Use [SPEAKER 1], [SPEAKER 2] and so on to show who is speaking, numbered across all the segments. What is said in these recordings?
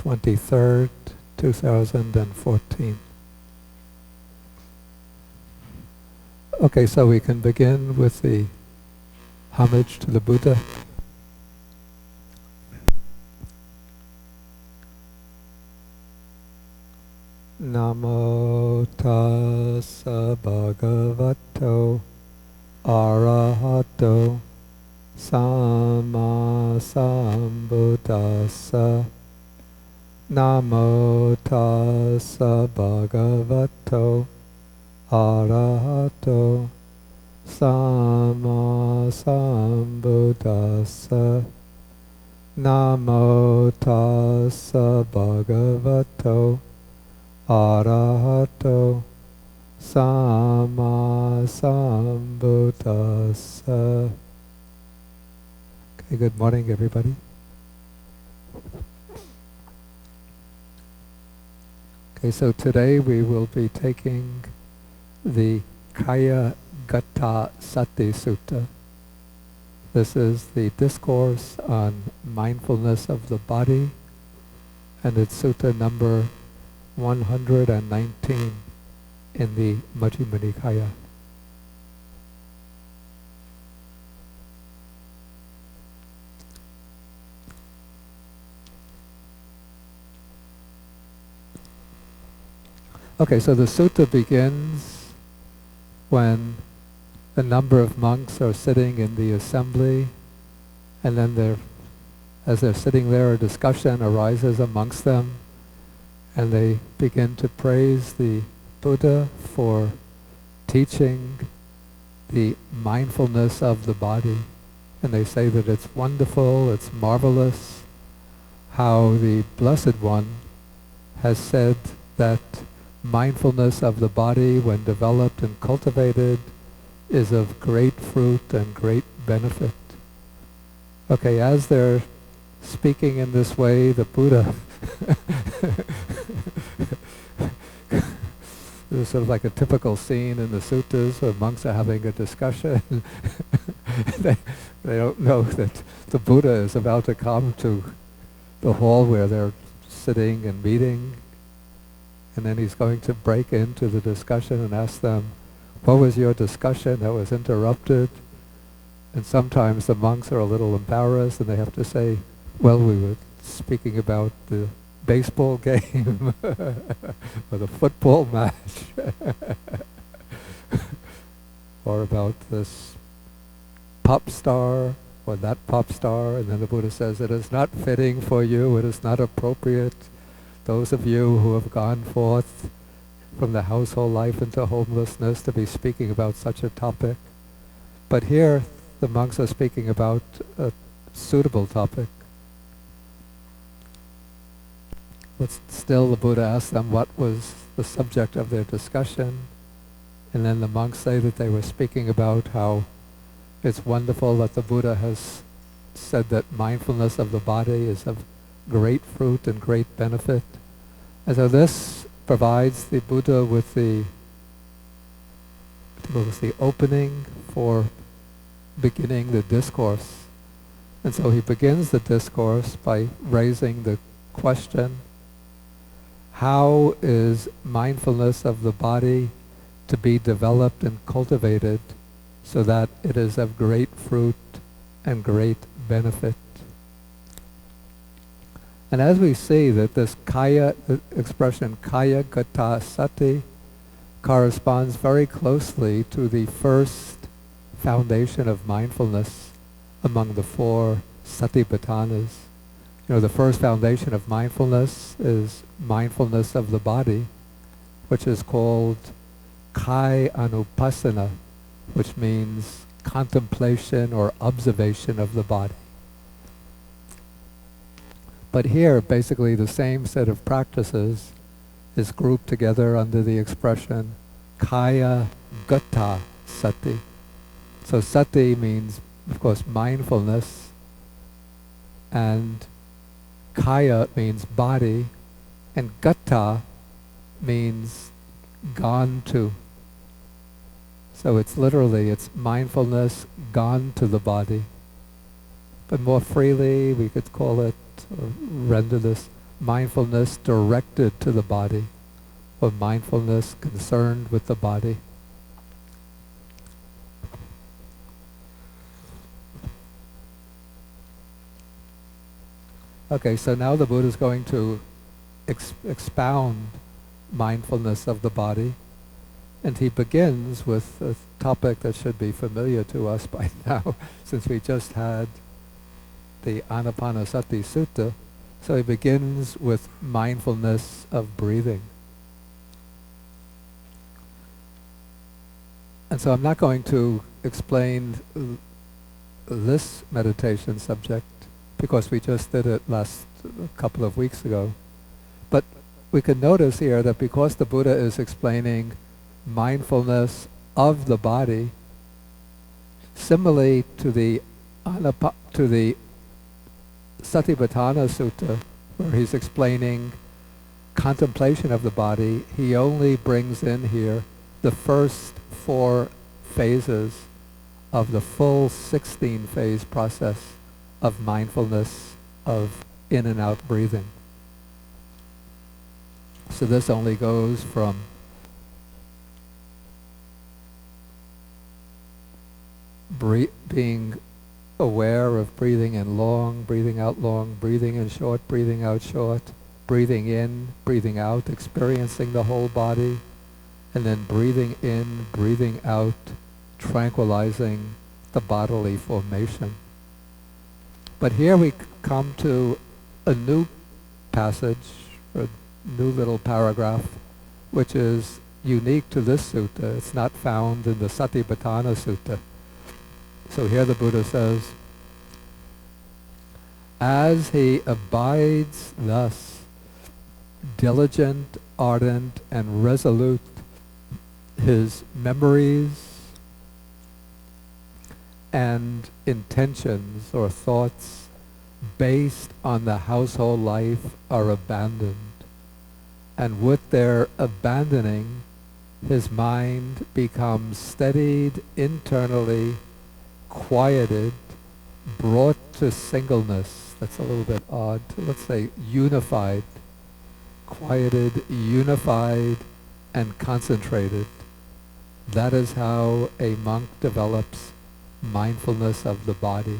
[SPEAKER 1] 23rd, 2014. Okay, so we can begin with the homage to the Buddha. Namo tassa bhagavato arahato samma sambuddhassa. Namo tassa bhagavato arahato samma sambuddhassa. Namo tassa bhagavato arahato samma sambuddhassa. Okay, good morning, everybody. Okay, so today we will be taking the Kāyagatāsati Sutta. This is the discourse on mindfulness of the body, and it's Sutta number 119 in the Majjhima Nikaya. Okay, so the sutta begins when a number of monks are sitting in the assembly, and then as they're sitting there, a discussion arises amongst them, and they begin to praise the Buddha for teaching the mindfulness of the body. And they say that it's wonderful, it's marvelous, how the Blessed One has said that mindfulness of the body, when developed and cultivated, is of great fruit and great benefit. Okay, as they're speaking in this way, the Buddha this is sort of like a typical scene in the suttas where monks are having a discussion. they don't know that the Buddha is about to come to the hall where they're sitting and meeting, and then he's going to break into the discussion and ask them, what was your discussion that was interrupted? And sometimes the monks are a little embarrassed and they have to say, well, we were speaking about the baseball game or the football match or about this pop star or that pop star. And then the Buddha says, it is not fitting for you, it is not appropriate. Those of you who have gone forth from the household life into homelessness to be speaking about such a topic. But here the monks are speaking about a suitable topic. But still the Buddha asked them what was the subject of their discussion, and then the monks say that they were speaking about how it's wonderful that the Buddha has said that mindfulness of the body is of great fruit and great benefit. And so this provides the Buddha with the opening for beginning the discourse. And so he begins the discourse by raising the question, how is mindfulness of the body to be developed and cultivated so that it is of great fruit and great benefit? And as we see that this the expression Kāyagatāsati corresponds very closely to the first foundation of mindfulness among the four Satipatthanas. You know, the first foundation of mindfulness is mindfulness of the body, which is called Kāyanupassana, which means contemplation or observation of the body. But here, basically, the same set of practices is grouped together under the expression Kāyagatāsati. So sati means, of course, mindfulness, and kaya means body, and gata means gone to. So it's literally, it's mindfulness gone to the body. But more freely, we could call it, or render this, mindfulness directed to the body, or mindfulness concerned with the body. Okay, so now the Buddha is going to expound mindfulness of the body, and he begins with a topic that should be familiar to us by now, since we just had the Anapanasati Sutta. So he begins with mindfulness of breathing. And so I'm not going to explain this meditation subject, because we just did it a couple of weeks ago. But we can notice here that because the Buddha is explaining mindfulness of the body, similarly to the Satipatthana Sutta, where he's explaining contemplation of the body, he only brings in here the first 4 phases of the full 16-phase process of mindfulness of in and out breathing. So this only goes from being aware of breathing in long, breathing in short, breathing out short, breathing in, breathing out, experiencing the whole body, and then breathing in, breathing out, tranquilizing the bodily formation. But here we come to a new passage, or a new little paragraph, which is unique to this sutta. It's not found in the Satipatthana Sutta. So here the Buddha says, as he abides thus, diligent, ardent, and resolute, his memories and intentions or thoughts based on the household life are abandoned. And with their abandoning, his mind becomes steadied internally, quieted, brought to singleness. That's a little bit odd. Let's say unified, quieted, unified, and concentrated. That is how a monk develops mindfulness of the body.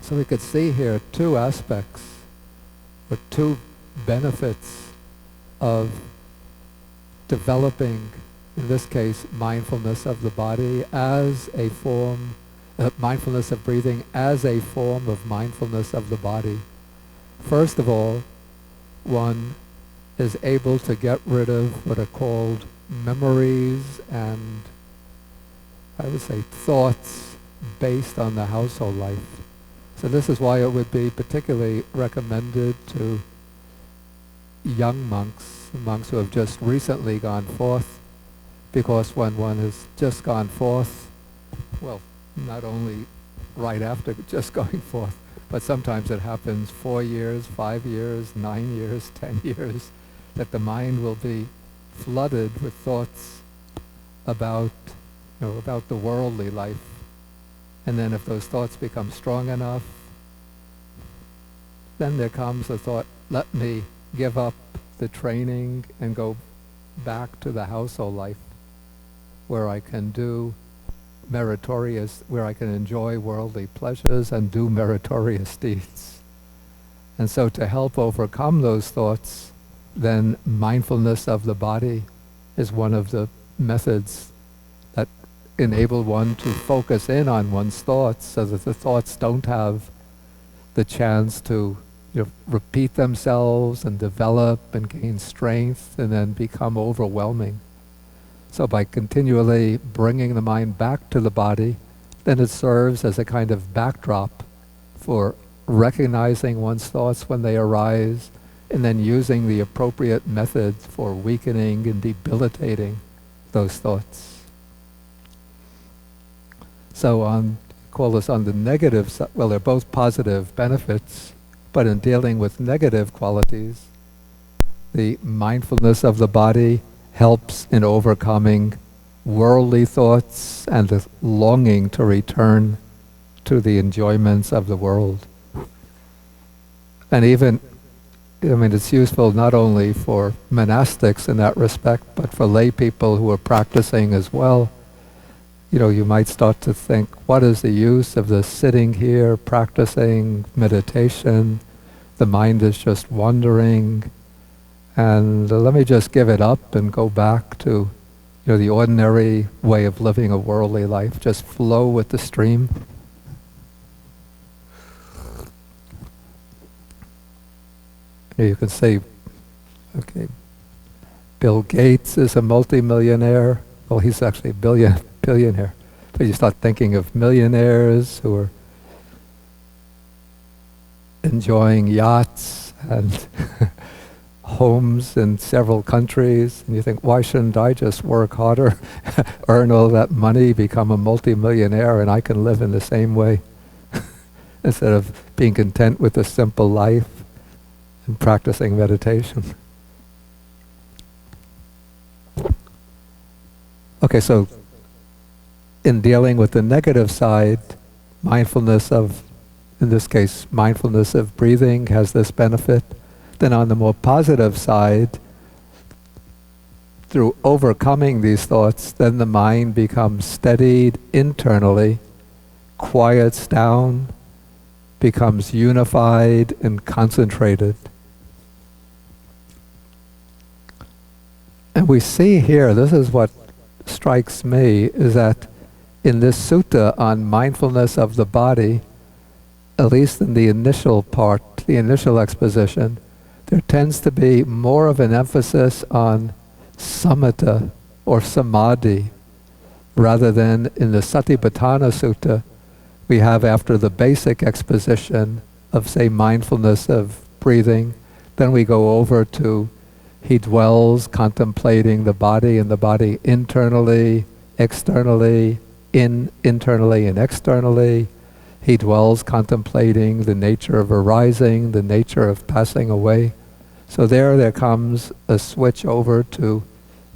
[SPEAKER 1] So we could see here 2 aspects, or 2 benefits of developing, in this case, mindfulness of the body as a form, mindfulness of breathing as a form of mindfulness of the body. First of all, one is able to get rid of what are called memories and, I would say, thoughts based on the household life. So this is why it would be particularly recommended to young monks who have just recently gone forth, because when one has just gone forth, well, not only right after just going forth, but sometimes it happens 4 years, 5 years, 9 years, 10 years, that the mind will be flooded with thoughts about the worldly life. And then if those thoughts become strong enough, then there comes the thought, let me give up the training and go back to the household life, where I can do meritorious, where I can enjoy worldly pleasures and do meritorious deeds. And so to help overcome those thoughts, then mindfulness of the body is one of the methods that enable one to focus in on one's thoughts, so that the thoughts don't have the chance to repeat themselves and develop and gain strength and then become overwhelming. So by continually bringing the mind back to the body, then it serves as a kind of backdrop for recognizing one's thoughts when they arise, and then using the appropriate methods for weakening and debilitating those thoughts. So call this on the negative side. Well, they're both positive benefits, but in dealing with negative qualities, the mindfulness of the body helps in overcoming worldly thoughts and the longing to return to the enjoyments of the world. And even I mean, it's useful not only for monastics in that respect, but for lay people who are practicing as well. You know, you might start to think, what is the use of this sitting here, practicing meditation? The mind is just wandering. And let me just give it up and go back to, you know, the ordinary way of living a worldly life. Just flow with the stream. You can say, okay, Bill Gates is a multimillionaire. Well, he's actually a billionaire. But you start thinking of millionaires who are enjoying yachts and homes in several countries, and you think, why shouldn't I just work harder, earn all that money, become a multimillionaire, and I can live in the same way instead of being content with a simple life and practicing meditation. Okay, so in dealing with the negative side, mindfulness of, in this case, mindfulness of breathing has this benefit. Then on the more positive side, through overcoming these thoughts, then the mind becomes steadied internally, quiets down, becomes unified and concentrated. And we see here, this is what strikes me, is that in this sutta on mindfulness of the body, at least in the initial part, the initial exposition, there tends to be more of an emphasis on samatha or samadhi, rather than in the Satipatthana Sutta, we have, after the basic exposition of, say, mindfulness of breathing, then we go over to he dwells contemplating the body and the body internally, externally, internally and externally. He dwells contemplating the nature of arising, the nature of passing away. So there comes a switch over to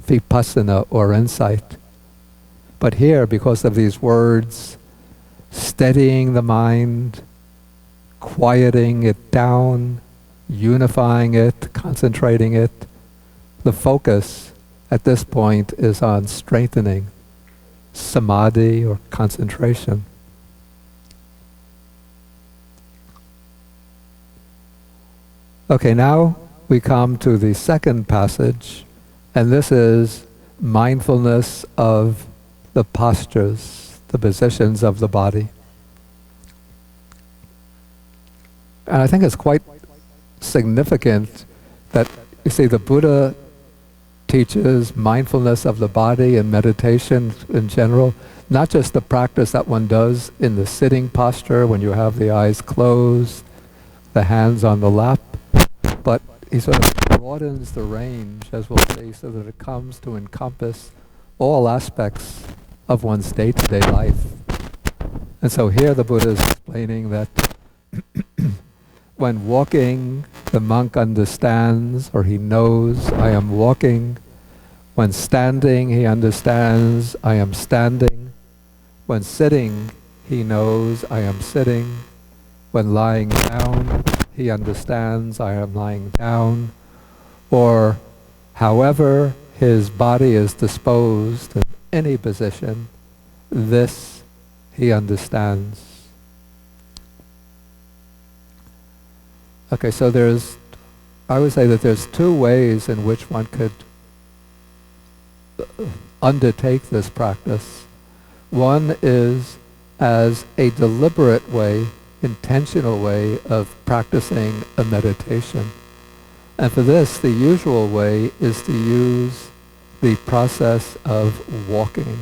[SPEAKER 1] vipassana or insight. But here, because of these words, steadying the mind, quieting it down, unifying it, concentrating it, the focus at this point is on strengthening samadhi or concentration. Okay, now we come to the second passage, and this is mindfulness of the postures, the positions of the body. And I think it's quite significant that, you see, the Buddha teaches mindfulness of the body and meditation in general, not just the practice that one does in the sitting posture when you have the eyes closed, the hands on the lap, but he sort of broadens the range, as we'll see, so that it comes to encompass all aspects of one's day-to-day life. And so here the Buddha is explaining that when walking, the monk understands, or he knows, I am walking. When standing, he understands, I am standing. When sitting, he knows, I am sitting. When lying down, he understands, I am lying down. Or however his body is disposed in any position, this he understands. Okay, so I would say that there's two ways in which one could undertake this practice. One is as a deliberate way, intentional way of practicing a meditation. And for this, the usual way is to use the process of walking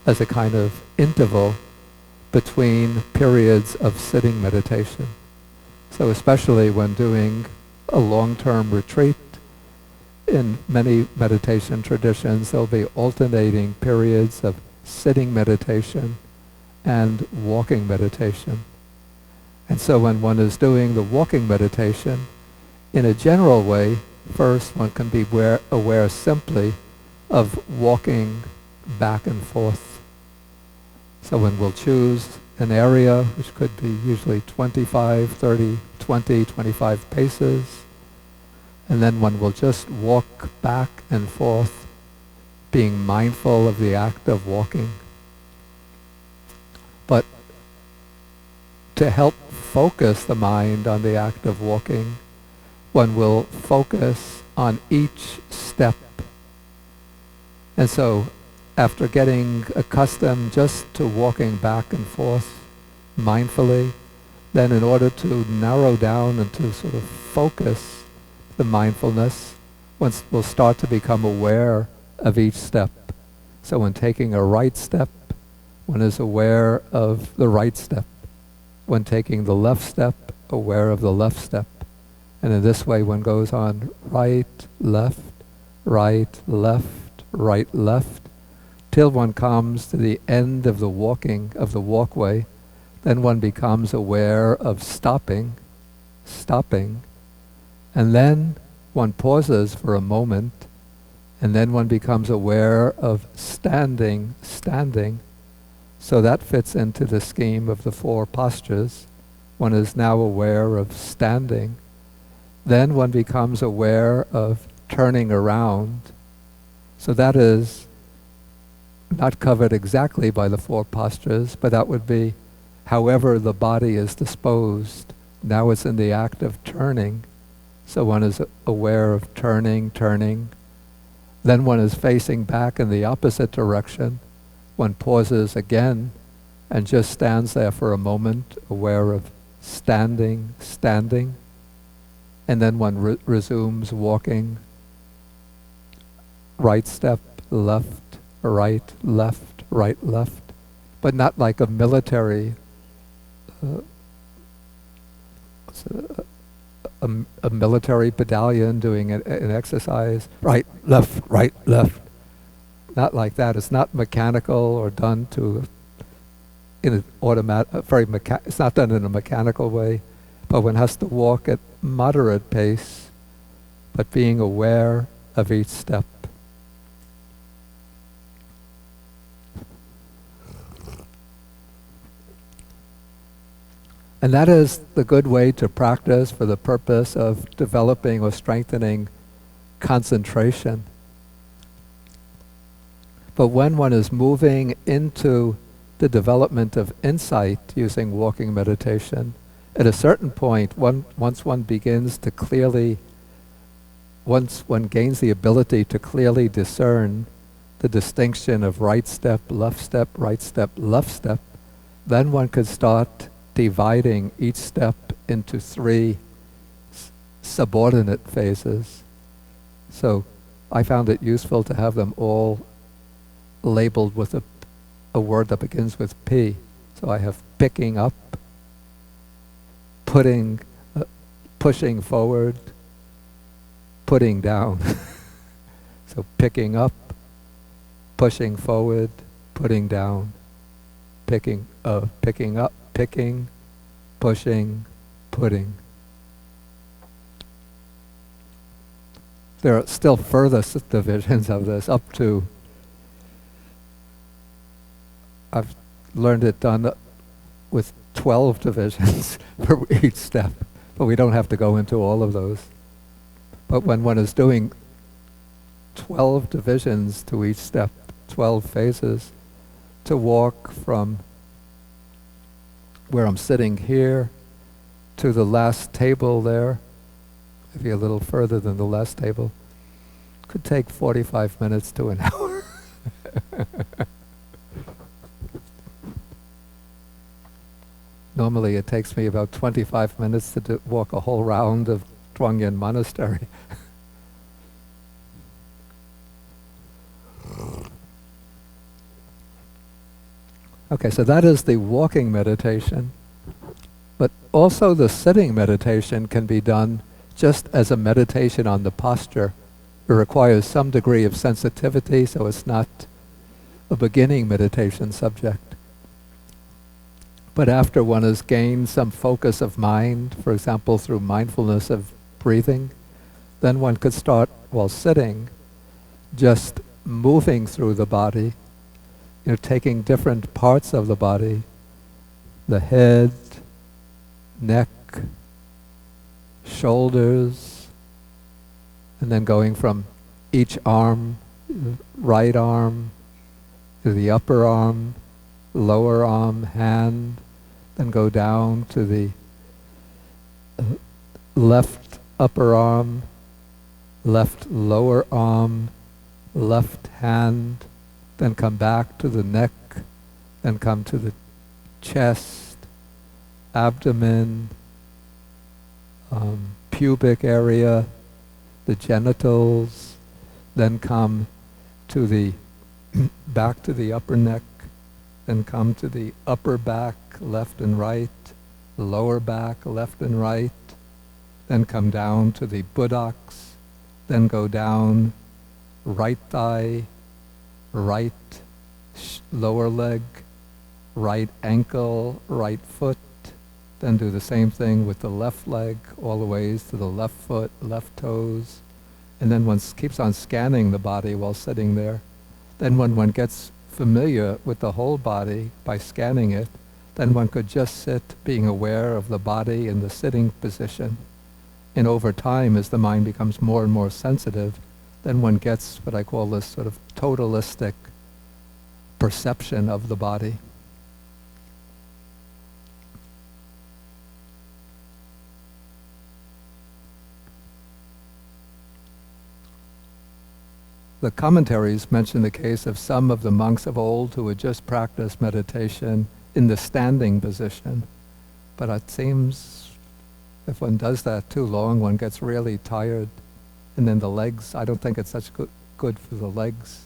[SPEAKER 1] as a kind of interval between periods of sitting meditation. So especially when doing a long-term retreat, in many meditation traditions, there'll be alternating periods of sitting meditation and walking meditation. And so when one is doing the walking meditation, in a general way, first one can be aware simply of walking back and forth. So one will choose an area, which could be usually 25, 30, 20, 25 paces, And then one will just walk back and forth, being mindful of the act of walking. But to help focus the mind on the act of walking, one will focus on each step. And so, after getting accustomed just to walking back and forth mindfully, then in order to narrow down and to sort of focus the mindfulness, one will start to become aware of each step. So when taking a right step, one is aware of the right step. When taking the left step, aware of the left step. And in this way one goes on right, left, right, left, right, left, till one comes to the end of the walking, of the walkway. Then one becomes aware of stopping, and then one pauses for a moment, and then one becomes aware of standing. So that fits into the scheme of the 4 postures. One is now aware of standing. Then one becomes aware of turning around. So that is not covered exactly by the 4 postures, but that would be however the body is disposed. Now it's in the act of turning. So one is aware of turning. Then one is facing back in the opposite direction. One pauses again and just stands there for a moment, aware of standing. And then one resumes walking. Right step, left, right, left. But not like a military a military battalion doing an exercise, right, left. Not like that. It's not mechanical or done in an automatic, it's not done in a mechanical way, but one has to walk at moderate pace, but being aware of each step. And that is the good way to practice for the purpose of developing or strengthening concentration. But when one is moving into the development of insight using walking meditation, at a certain point, once one gains the ability to clearly discern the distinction of right step, right step, left step, then one could start dividing each step into 3 subordinate phases. So I found it useful to have them all labeled with a word that begins with P. So I have picking up, pushing forward, putting down. So picking up, pushing forward, putting down, picking up, picking, pushing, putting. There are still further divisions of this, up to, I've learned it done with 12 divisions for each step, but we don't have to go into all of those. But when one is doing 12 divisions to each step, 12 phases, to walk from where I'm sitting here to the last table there, maybe a little further than the last table, could take 45 minutes to an hour. Normally it takes me about 25 minutes to walk a whole round of Chuang Monastery. Okay, so that is the walking meditation. But also the sitting meditation can be done just as a meditation on the posture. It requires some degree of sensitivity, so it's not a beginning meditation subject. But after one has gained some focus of mind, for example, through mindfulness of breathing, then one could start, while sitting, just moving through the body, taking different parts of the body, the head, neck, shoulders, and then going from each arm, right arm, to the upper arm, lower arm, hand, then go down to the left upper arm, left lower arm, left hand, then come back to the neck, then come to the chest, abdomen, pubic area, the genitals, then come to the back to the upper neck, then come to the upper back, left and right, lower back, left and right, then come down to the buttocks, then go down right thigh, right lower leg, right ankle, right foot, then do the same thing with the left leg, all the ways to the left foot, left toes, and then one keeps on scanning the body while sitting there. Then when one gets familiar with the whole body by scanning it, then one could just sit being aware of the body in the sitting position. And over time, as the mind becomes more and more sensitive, then one gets what I call this sort of totalistic perception of the body. The commentaries mention the case of some of the monks of old who had just practiced meditation in the standing position. But it seems if one does that too long, one gets really tired. And then the legs, I don't think it's such good for the legs.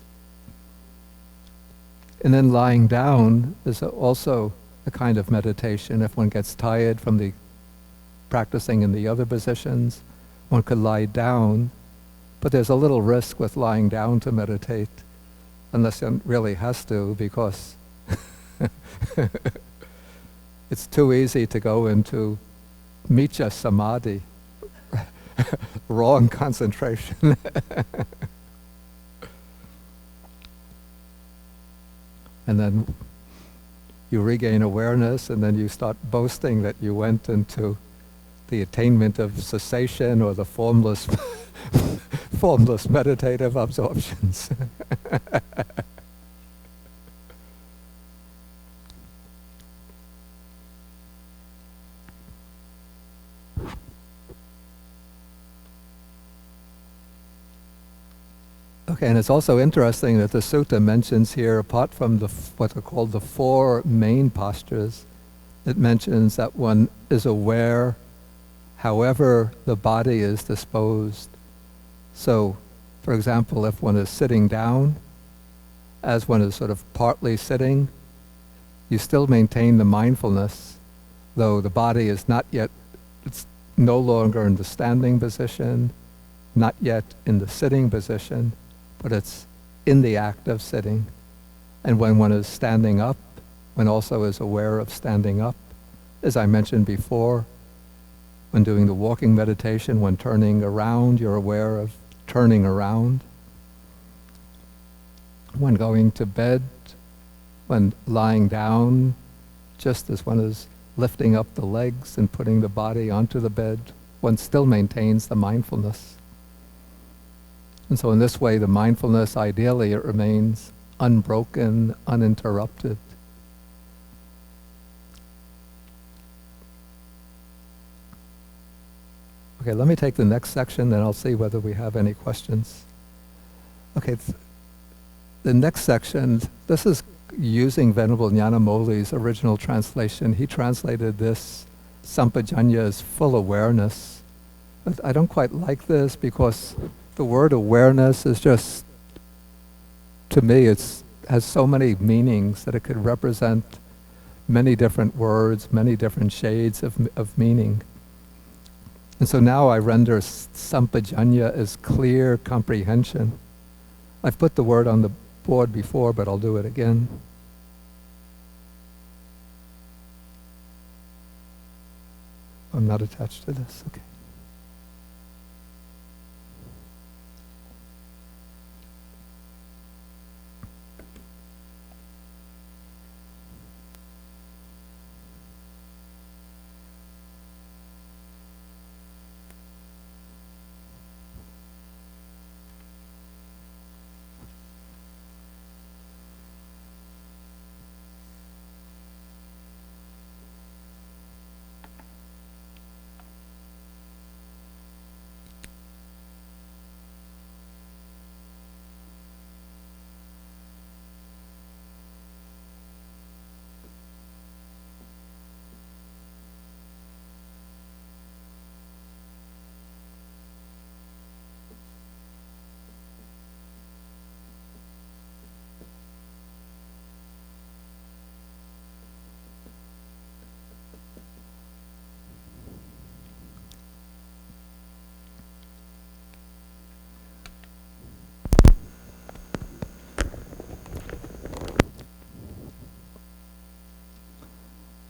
[SPEAKER 1] And then lying down is also a kind of meditation. If one gets tired from the practicing in the other positions, one could lie down. But there's a little risk with lying down to meditate, unless one really has to, because it's too easy to go into miccha samadhi, wrong concentration. And then you regain awareness, and then you start boasting that you went into the attainment of cessation or the formless formless meditative absorptions. Okay, and it's also interesting that the sutta mentions here, apart from what are called the four main postures, it mentions that one is aware however the body is disposed. So, for example, if one is sitting down, as one is sort of partly sitting, you still maintain the mindfulness, though the body is not yet, it's no longer in the standing position, not yet in the sitting position, but it's in the act of sitting. And when one is standing up, one also is aware of standing up. As I mentioned before, when doing the walking meditation, when turning around, you're aware of turning around. When going to bed, when lying down, just as one is lifting up the legs and putting the body onto the bed, one still maintains the mindfulness. And so in this way, the mindfulness, ideally, it remains unbroken, uninterrupted. Okay, let me take the next section, then I'll see whether we have any questions. Okay, the next section, this is using Venerable Nyanamoli's original translation. He translated this sampajanya as full awareness. But I don't quite like this because the word awareness is just, to me, it has so many meanings that it could represent many different words, many different shades of meaning. And so now I render sampajanya as clear comprehension. I've put the word on the board before, but I'll do it again. I'm not attached to this, okay.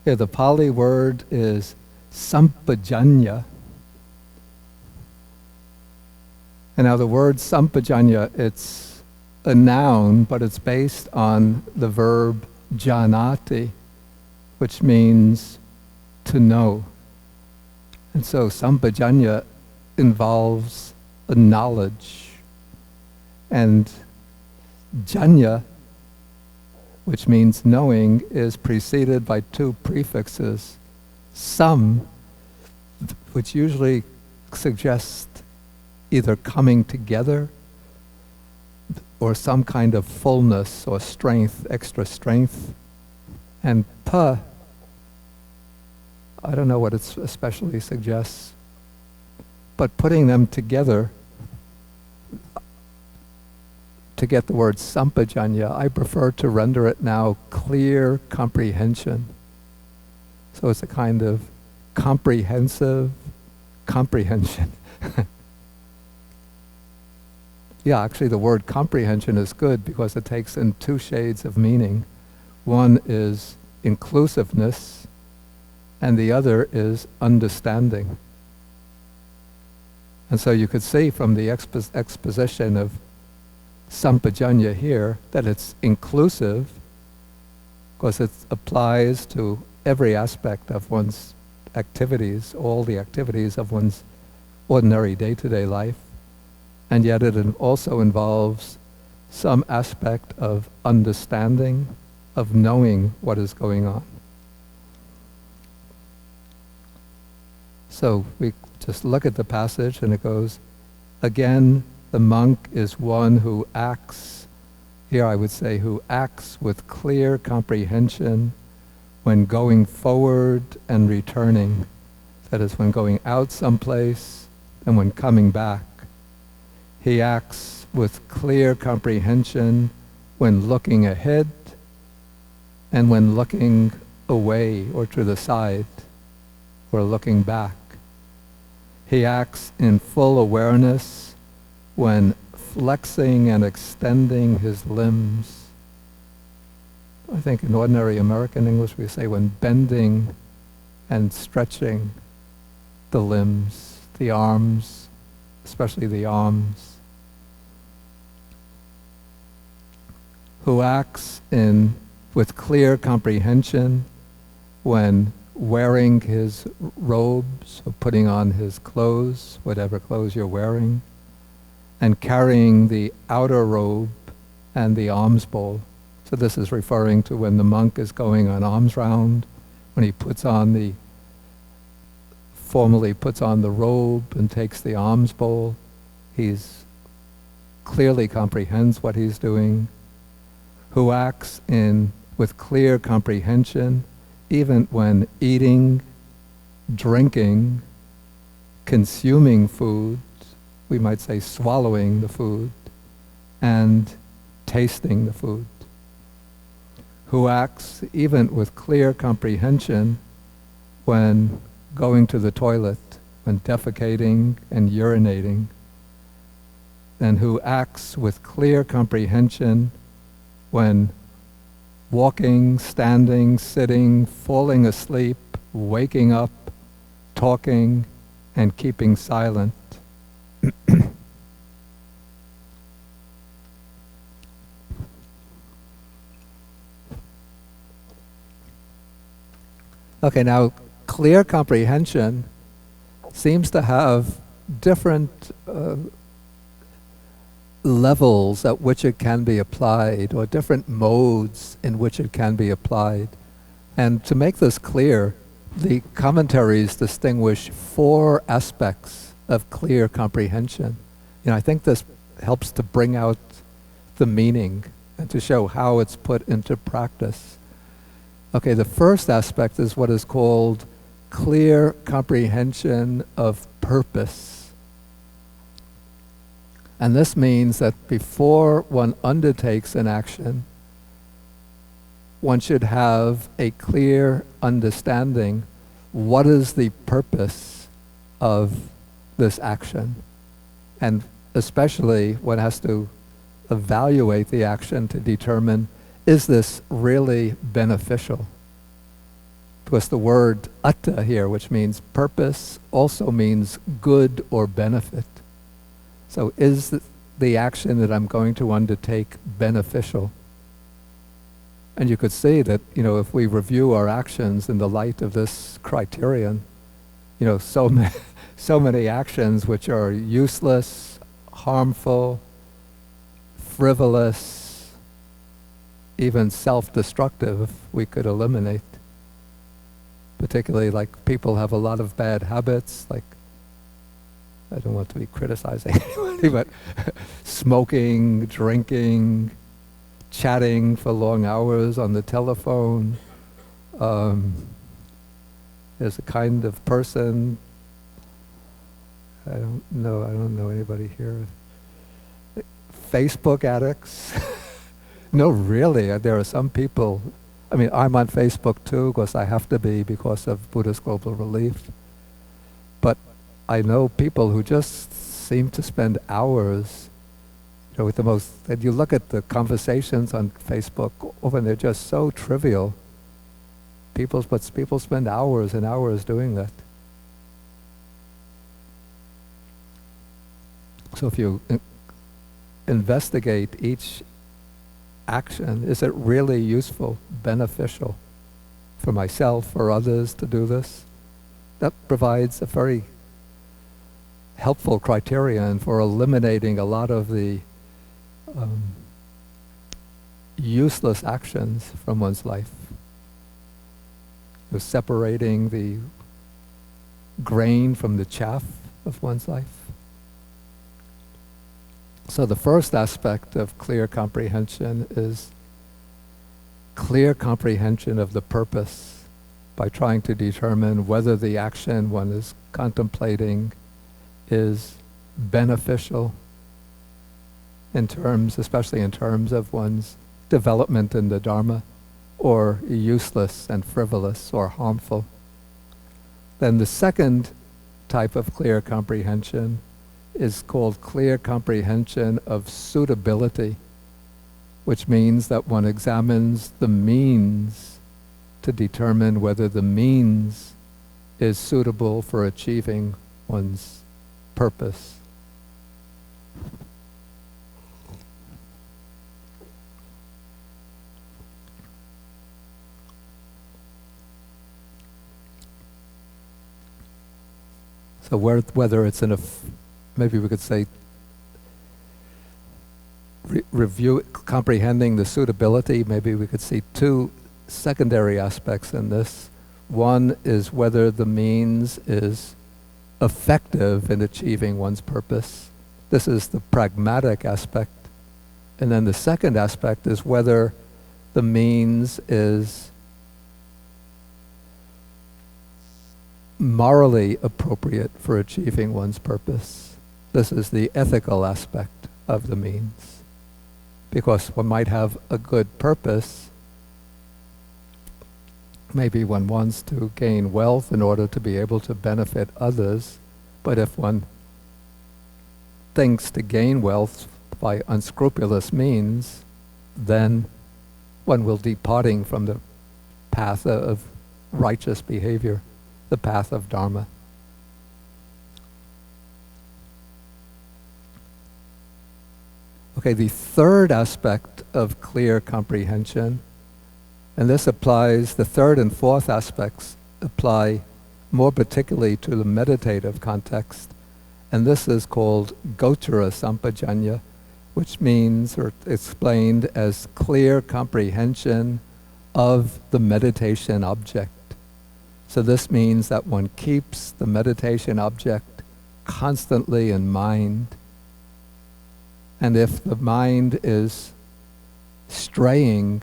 [SPEAKER 1] Here, the Pali word is sampajanya. And now the word sampajanya, it's a noun, but it's based on the verb janati, which means to know. And so sampajanya involves a knowledge. And janya, which means knowing, is preceded by two prefixes. Sam, which usually suggests either coming together or some kind of fullness or strength, extra strength. And pa, I don't know what it especially suggests, but putting them together to get the word sampajanya, I prefer to render it now clear comprehension. So it's a kind of comprehensive comprehension. Yeah, actually the word comprehension is good because it takes in two shades of meaning. One is inclusiveness, and the other is understanding. And so you could see from the exposition of sampajanya here that it's inclusive because it applies to every aspect of one's activities, all the activities of one's ordinary day-to-day life. And yet it also involves some aspect of understanding, of knowing what is going on. So we just look at the passage and it goes, again, the monk is one who acts, here I would say, who acts with clear comprehension when going forward and returning. That is, when going out someplace and when coming back. He acts with clear comprehension when looking ahead and when looking away or to the side or looking back. He acts in full awareness when flexing and extending his limbs. I think in ordinary American English we say when bending and stretching the limbs, the arms, especially the arms. Who acts with clear comprehension when wearing his robes or putting on his clothes, whatever clothes you're wearing, and carrying the outer robe and the alms bowl. So this is referring to when the monk is going on alms round, when he formally puts on the robe and takes the alms bowl. He's clearly comprehends what he's doing. Who acts with clear comprehension even when eating, drinking, consuming food, we might say swallowing the food, and tasting the food. Who acts even with clear comprehension when going to the toilet, when defecating and urinating, and who acts with clear comprehension when walking, standing, sitting, falling asleep, waking up, talking, and keeping silent. Okay, now clear comprehension seems to have different levels at which it can be applied, or different modes in which it can be applied. And to make this clear, the commentaries distinguish 4 aspects of clear comprehension. I think this helps to bring out the meaning and to show how it's put into practice. Okay, the first aspect is what is called clear comprehension of purpose. And this means that before one undertakes an action, one should have a clear understanding what is the purpose of this action. And especially one has to evaluate the action to determine, is this really beneficial? because the word atta here, which means purpose, also means good or benefit. So is the action that I'm going to undertake beneficial? And you could see that, if we review our actions in the light of this criterion, so many actions which are useless, harmful, frivolous, even self-destructive, we could eliminate. Particularly, like, people have a lot of bad habits, like, I don't want to be criticizing anybody, but smoking, drinking, chatting for long hours on the telephone. There's a kind of person, I don't know anybody here. Facebook addicts. No, really, there are some people. I mean, I'm on Facebook too, because I have to be because of Buddhist Global Relief. But I know people who just seem to spend hours, with the most, and you look at the conversations on Facebook, often they're just so trivial. People spend hours and hours doing that. So if you investigate each action, is it really useful, beneficial for myself, for others to do this? That provides a very helpful criterion for eliminating a lot of the useless actions from one's life. Separating the grain from the chaff of one's life. So the first aspect of clear comprehension is clear comprehension of the purpose by trying to determine whether the action one is contemplating is beneficial especially in terms of one's development in the Dharma, or useless and frivolous or harmful. Then the second type of clear comprehension is called clear comprehension of suitability, which means that one examines the means to determine whether the means is suitable for achieving one's purpose. So whether it's maybe we could say, review, comprehending the suitability, maybe we could see two secondary aspects in this. One is whether the means is effective in achieving one's purpose. This is the pragmatic aspect. And then the second aspect is whether the means is morally appropriate for achieving one's purpose. This is the ethical aspect of the means. Because one might have a good purpose. Maybe one wants to gain wealth in order to be able to benefit others, but if one thinks to gain wealth by unscrupulous means, then one will be departing from the path of righteous behavior, the path of Dharma. Okay, the third aspect of clear comprehension, and this applies, the third and fourth aspects apply more particularly to the meditative context, and this is called Gochara Sampajanya, which means, or explained as clear comprehension of the meditation object. So this means that one keeps the meditation object constantly in mind. And if the mind is straying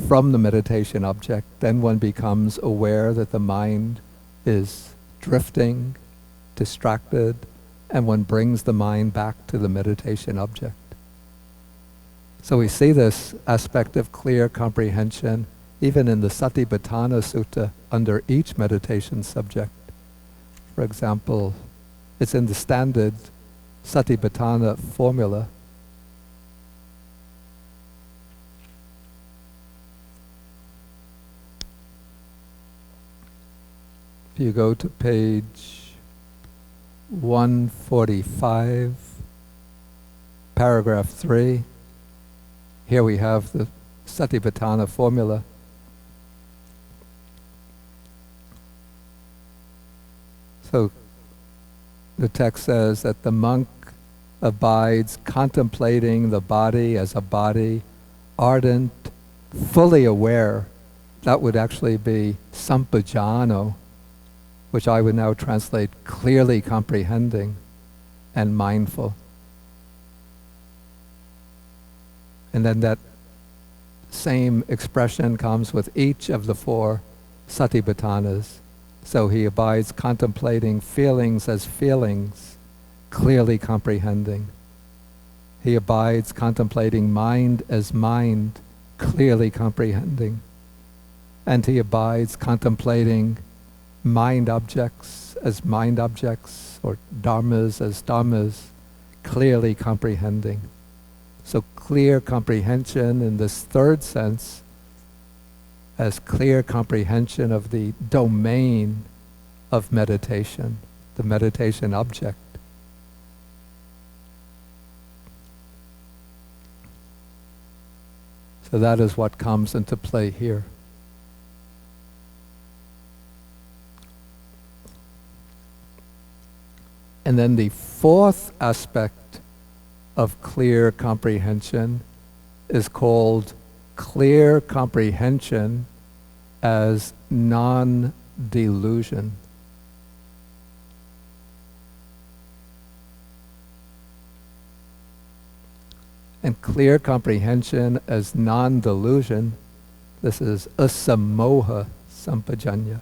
[SPEAKER 1] from the meditation object, then one becomes aware that the mind is drifting, distracted, and one brings the mind back to the meditation object. So we see this aspect of clear comprehension even in the Satipatthana Sutta under each meditation subject. For example, it's in the standard Satipatthana formula. If you go to page 145, paragraph 3, here we have the Satipatthana formula. So the text says that the monk abides contemplating the body as a body, ardent, fully aware. That would actually be sampajano, which I would now translate clearly comprehending and mindful. And then that same expression comes with each of the 4 satipatthanas. So he abides contemplating feelings as feelings, clearly comprehending. He abides contemplating mind as mind, clearly comprehending. And he abides contemplating mind objects, or dharmas as dharmas, clearly comprehending. So clear comprehension in this third sense, as clear comprehension of the domain of meditation, the meditation object. So that is what comes into play here. And then the 4th aspect of clear comprehension is called clear comprehension as non-delusion. And clear comprehension as non-delusion, this is asamoha sampajanya.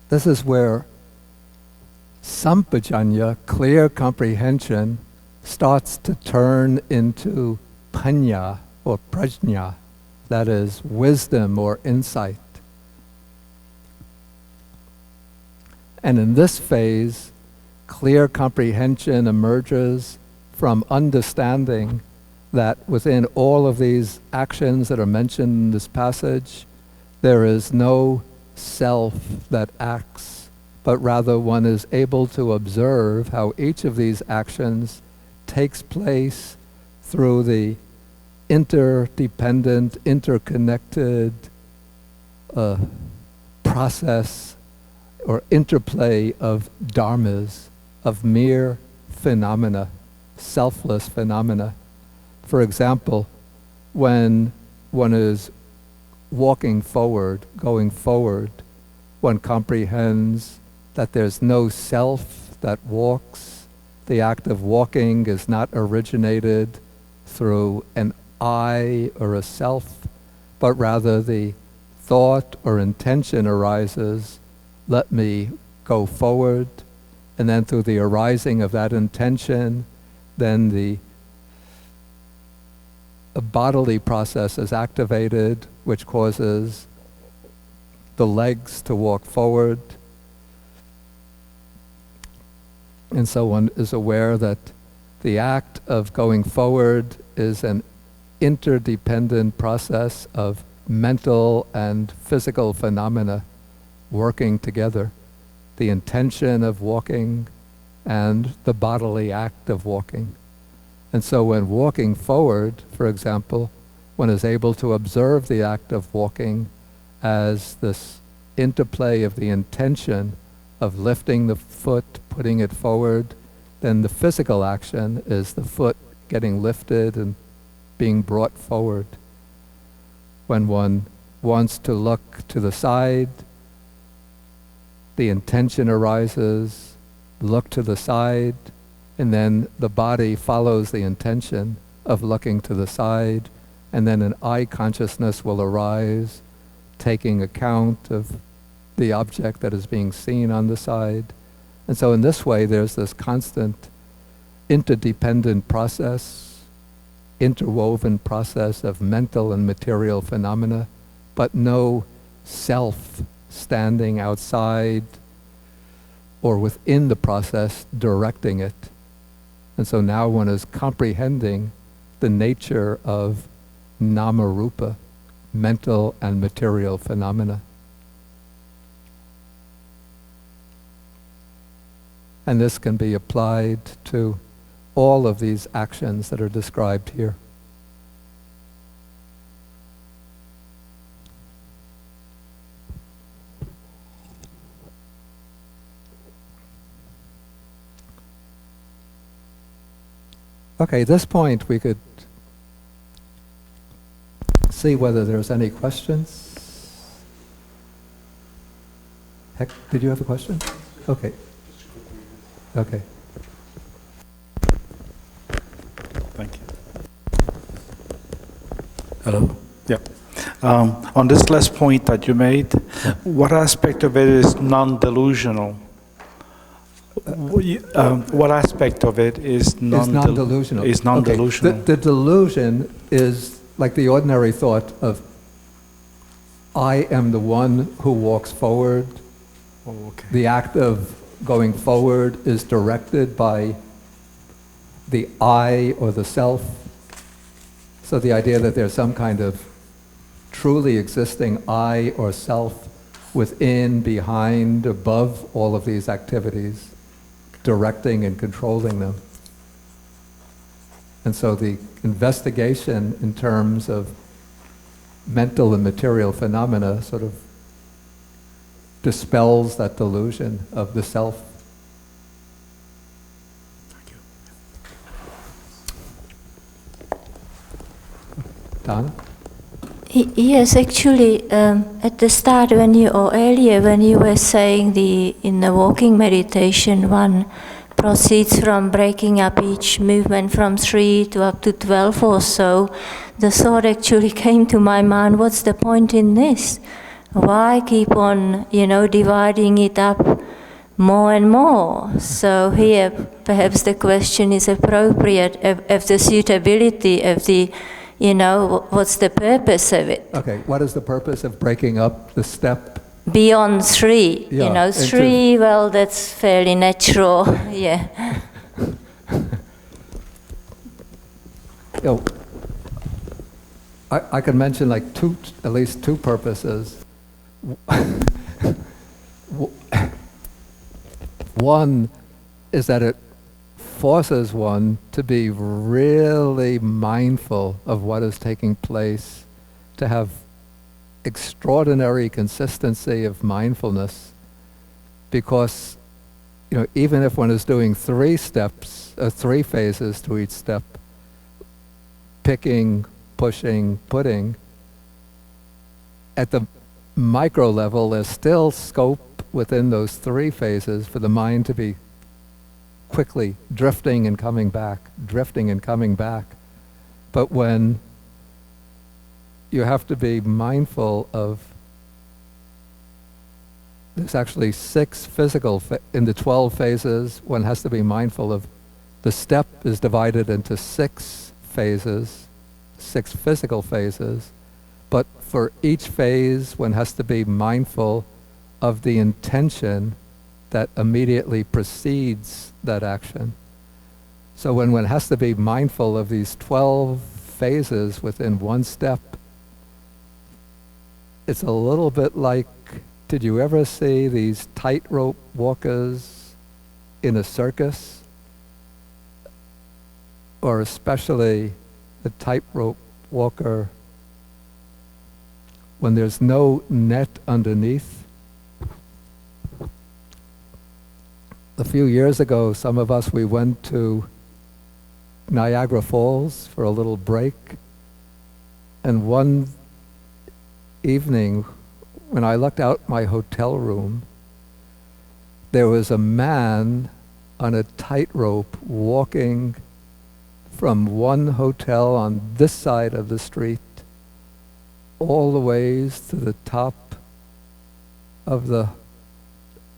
[SPEAKER 1] This is where sampajanya, clear comprehension, starts to turn into panya or prajna, that is wisdom or insight. And in this phase, clear comprehension emerges from understanding that within all of these actions that are mentioned in this passage, there is no self that acts, but rather one is able to observe how each of these actions takes place through the interdependent, interconnected process or interplay of dharmas, of mere phenomena, selfless phenomena. For example, when one is walking forward, going forward, one comprehends that there's no self that walks. The act of walking is not originated through an I or a self, but rather the thought or intention arises, let me go forward, and then through the arising of that intention, then a bodily process is activated, which causes the legs to walk forward. And so one is aware that the act of going forward is an interdependent process of mental and physical phenomena working together. The intention of walking and the bodily act of walking. And so when walking forward, for example, one is able to observe the act of walking as this interplay of the intention of lifting the foot, putting it forward. Then the physical action is the foot getting lifted and being brought forward. When one wants to look to the side, the intention arises, look to the side, and then the body follows the intention of looking to the side, and then an I consciousness will arise, taking account of the object that is being seen on the side. And so in this way, there's this constant interdependent process, interwoven process of mental and material phenomena, but no self standing outside or within the process directing it. And so now one is comprehending the nature of nama-rupa, mental and material phenomena. And this can be applied to all of these actions that are described here. Okay, at this point we could see whether there's any questions. Heck, did you have a question? Okay. Okay.
[SPEAKER 2] Thank you. Hello? Yeah. On this last point that you made, what aspect of it is non-delusional? What aspect of it is non-delusional? Is non-delusional.
[SPEAKER 1] Okay. The delusion is like the ordinary thought of, I am the one who walks forward.
[SPEAKER 2] Oh, okay.
[SPEAKER 1] The act of going forward is directed by the I or the self. So the idea that there's some kind of truly existing I or self within, behind, above all of these activities, directing and controlling them. And so the investigation in terms of mental and material phenomena sort of dispels that delusion of the self.
[SPEAKER 2] Thank you.
[SPEAKER 1] Donna?
[SPEAKER 3] Yes, actually, at the start or earlier when you were saying in the walking meditation, one proceeds from breaking up each movement from 3 to up to 12 or so, the thought actually came to my mind, what's the point in this? Why keep on, dividing it up more and more? So here, perhaps the question is appropriate of the suitability of the, what's the purpose of it?
[SPEAKER 1] Okay, what is the purpose of breaking up the step?
[SPEAKER 3] Beyond 3,
[SPEAKER 1] Yeah,
[SPEAKER 3] 3, well, that's fairly natural, yeah.
[SPEAKER 1] I can mention like at least two purposes. One is that it forces one to be really mindful of what is taking place, to have extraordinary consistency of mindfulness, because even if one is doing 3 steps, 3 phases to each step, picking, pushing, putting, at the micro level there's still scope within those 3 phases for the mind to be quickly drifting and coming back, drifting and coming back. But when you have to be mindful of, there's actually 6 physical, in the 12 phases, one has to be mindful of, the step is divided into 6 phases, 6 physical phases, but for each phase one has to be mindful of the intention that immediately precedes that action. So when one has to be mindful of these 12 phases within one step, it's a little bit like, did you ever see these tightrope walkers in a circus? Or especially the tightrope walker when there's no net underneath? A few years ago, some of us, we went to Niagara Falls for a little break. And one evening, when I looked out my hotel room, there was a man on a tightrope walking from one hotel on this side of the street all the ways to the top of the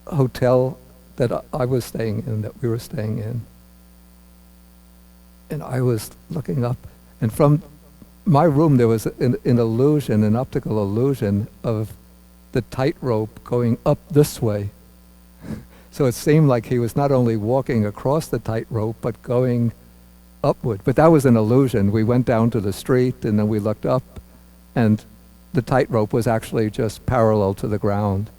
[SPEAKER 1] hotel that I was staying in, that we were staying in. And I was looking up, and from my room there was an illusion, an optical illusion of the tightrope going up this way. So it seemed like he was not only walking across the tightrope, but going upward. But that was an illusion. We went down to the street, and then we looked up, and the tightrope was actually just parallel to the ground.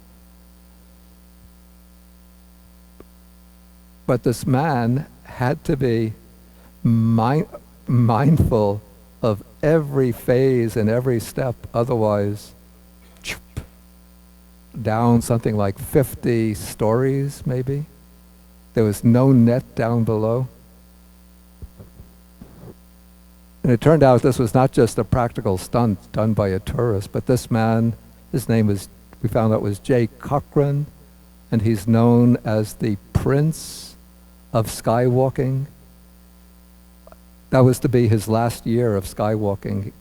[SPEAKER 1] But this man had to be mindful of every phase and every step, otherwise down something like 50 stories maybe. There was no net down below. And it turned out this was not just a practical stunt done by a tourist, but this man, his name is, we found out was Jay Cochran, and he's known as the Prince of Skywalking. That was to be his last year of skywalking,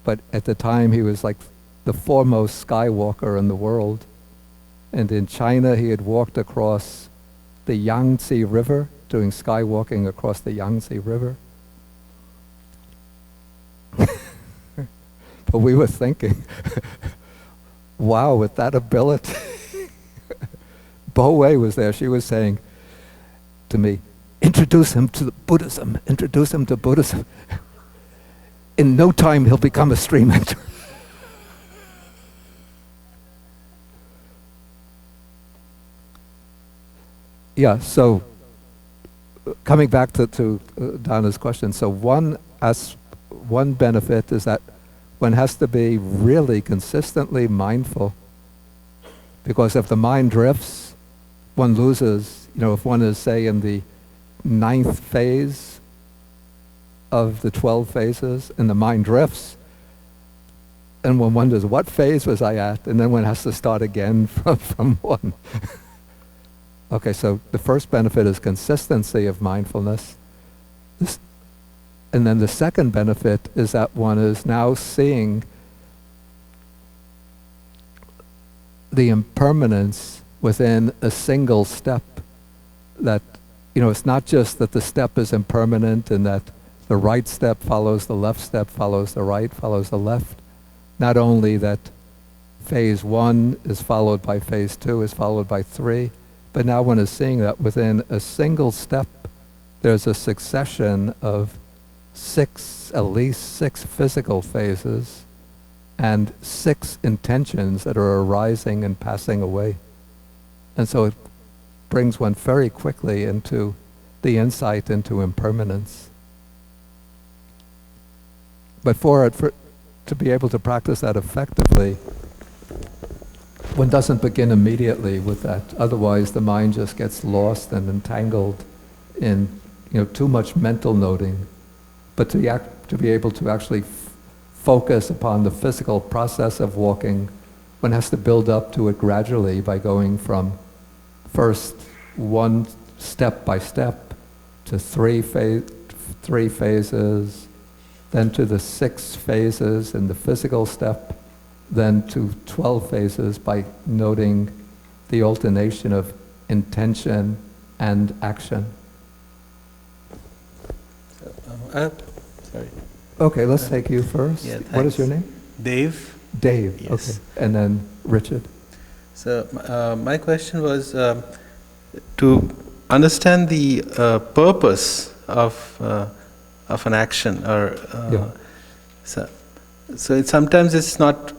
[SPEAKER 1] but at the time he was like the foremost skywalker in the world. And in China he had walked across the Yangtze River, doing skywalking across the Yangtze River. But we were thinking, wow, with that ability. Bo Wei was there, she was saying to me, introduce him to Buddhism, introduce him to Buddhism. In no time he'll become a stream enter. Yeah, so coming back to Donna's question, so one benefit is that one has to be really consistently mindful, because if the mind drifts, one loses, if one is, say, in the 9th phase of the 12 phases, and the mind drifts, and one wonders, what phase was I at? And then one has to start again from one. Okay, so the first benefit is consistency of mindfulness. And then the second benefit is that one is now seeing the impermanence within a single step. That, it's not just that the step is impermanent and that the right step follows the left step, follows the right, follows the left. Not only that phase 1 is followed by phase 2, is followed by 3, but now one is seeing that within a single step, there's a succession of at least six physical phases and 6 intentions that are arising and passing away. And so it brings one very quickly into the insight into impermanence. But to be able to practice that effectively, one doesn't begin immediately with that. Otherwise, the mind just gets lost and entangled in too much mental noting. But to be able to actually focus upon the physical process of walking, one has to build up to it gradually by going from first one step by step to three phases, then to the 6 phases in the physical step, then to 12 phases by noting the alternation of intention and action.
[SPEAKER 4] Sorry.
[SPEAKER 1] Okay, let's take you first.
[SPEAKER 4] Yeah,
[SPEAKER 1] what is your name?
[SPEAKER 4] Dave.
[SPEAKER 1] Dave,
[SPEAKER 4] Yes.
[SPEAKER 1] okay. And then Richard.
[SPEAKER 4] So my question was to understand the purpose of an action, or so sometimes it's not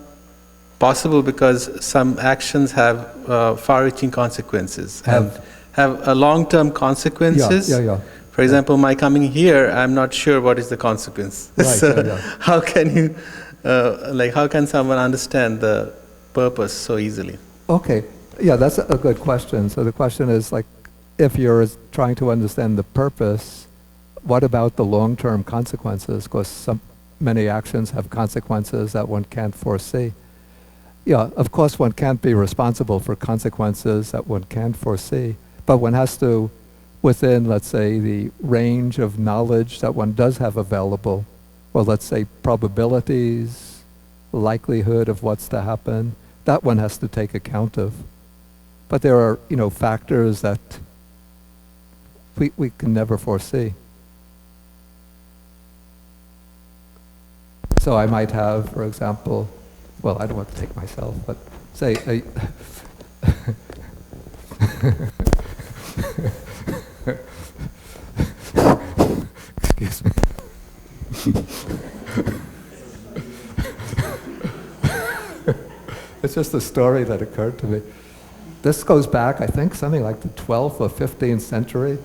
[SPEAKER 4] possible because some actions have far-reaching consequences, have a long-term consequences.
[SPEAKER 1] Yeah.
[SPEAKER 4] For example, my coming here, I'm not sure what is the consequence.
[SPEAKER 1] Right,
[SPEAKER 4] So how can you, how can someone understand the purpose so easily?
[SPEAKER 1] Okay, yeah, that's a good question. So the question is, if you're trying to understand the purpose, what about the long-term consequences? Because many actions have consequences that one can't foresee. Yeah, of course one can't be responsible for consequences that one can't foresee, but one has to, within, let's say, the range of knowledge that one does have available, or let's say probabilities, likelihood of what's to happen, that one has to take account of. But there are, factors that we can never foresee. So I might have, for example, well, I don't want to take myself, but say excuse me. It's just a story that occurred to me. This goes back, I think, something like the 12th or 15th century.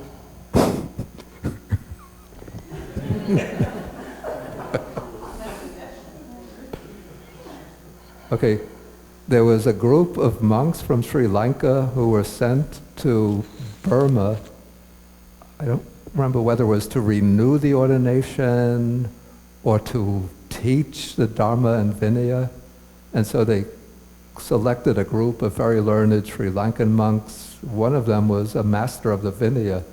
[SPEAKER 1] Okay, there was a group of monks from Sri Lanka who were sent to Burma. I don't remember whether it was to renew the ordination or to teach the Dharma and Vinaya. And so they selected a group of very learned Sri Lankan monks. One of them was a master of the Vinaya,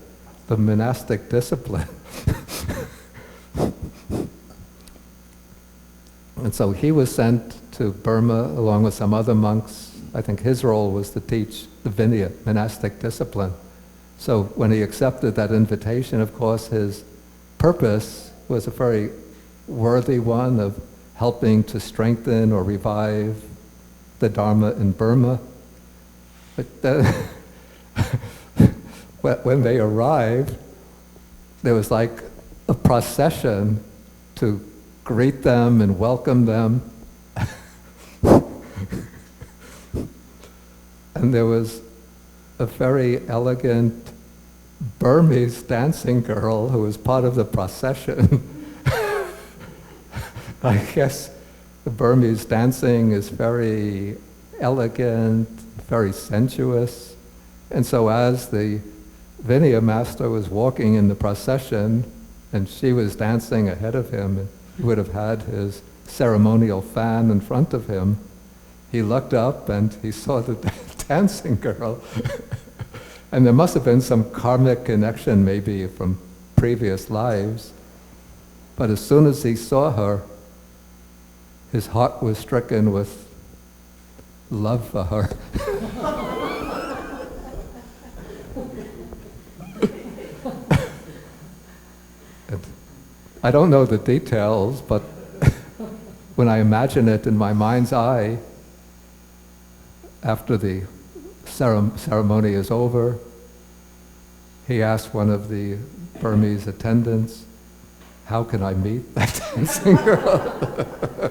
[SPEAKER 1] the monastic discipline. And so he was sent to Burma along with some other monks. I think his role was to teach the Vinaya, monastic discipline. So when he accepted that invitation, of course, his purpose was a very worthy one of helping to strengthen or revive the Dharma in Burma. But then when they arrived, there was like a procession to greet them and welcome them. And there was a very elegant Burmese dancing girl who was part of the procession. I guess the Burmese dancing is very elegant, very sensuous. And so as the Vinaya master was walking in the procession and she was dancing ahead of him, he would have had his ceremonial fan in front of him. He looked up and he saw the dancing girl. And there must have been some karmic connection maybe from previous lives. But as soon as he saw her, his heart was stricken with love for her. I don't know the details, but when I imagine it in my mind's eye, after the ceremony is over, he asked one of the Burmese attendants, "How can I meet that dancing girl?"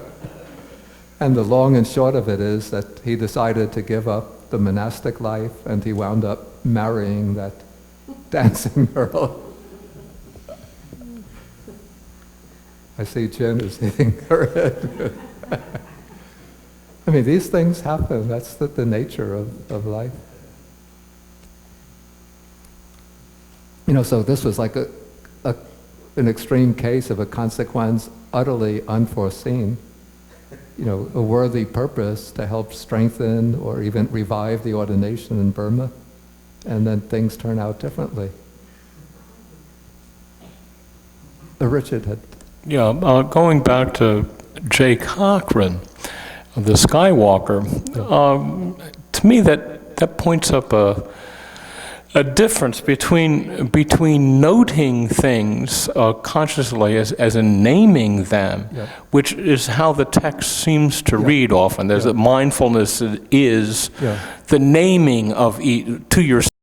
[SPEAKER 1] And the long and short of it is that he decided to give up the monastic life and he wound up marrying that dancing girl. I see Jen is hitting her head. I mean, these things happen. That's the nature of life. So this was like an extreme case of a consequence utterly unforeseen. A worthy purpose to help strengthen or even revive the ordination in Burma, and then things turn out differently. Richard had...
[SPEAKER 5] Yeah, going back to Jay Cochran, the Skywalker, to me that points up a difference between noting things consciously as in naming them,
[SPEAKER 1] Yeah.
[SPEAKER 5] which is how the text seems to read often. There's a mindfulness is the naming of to yourself.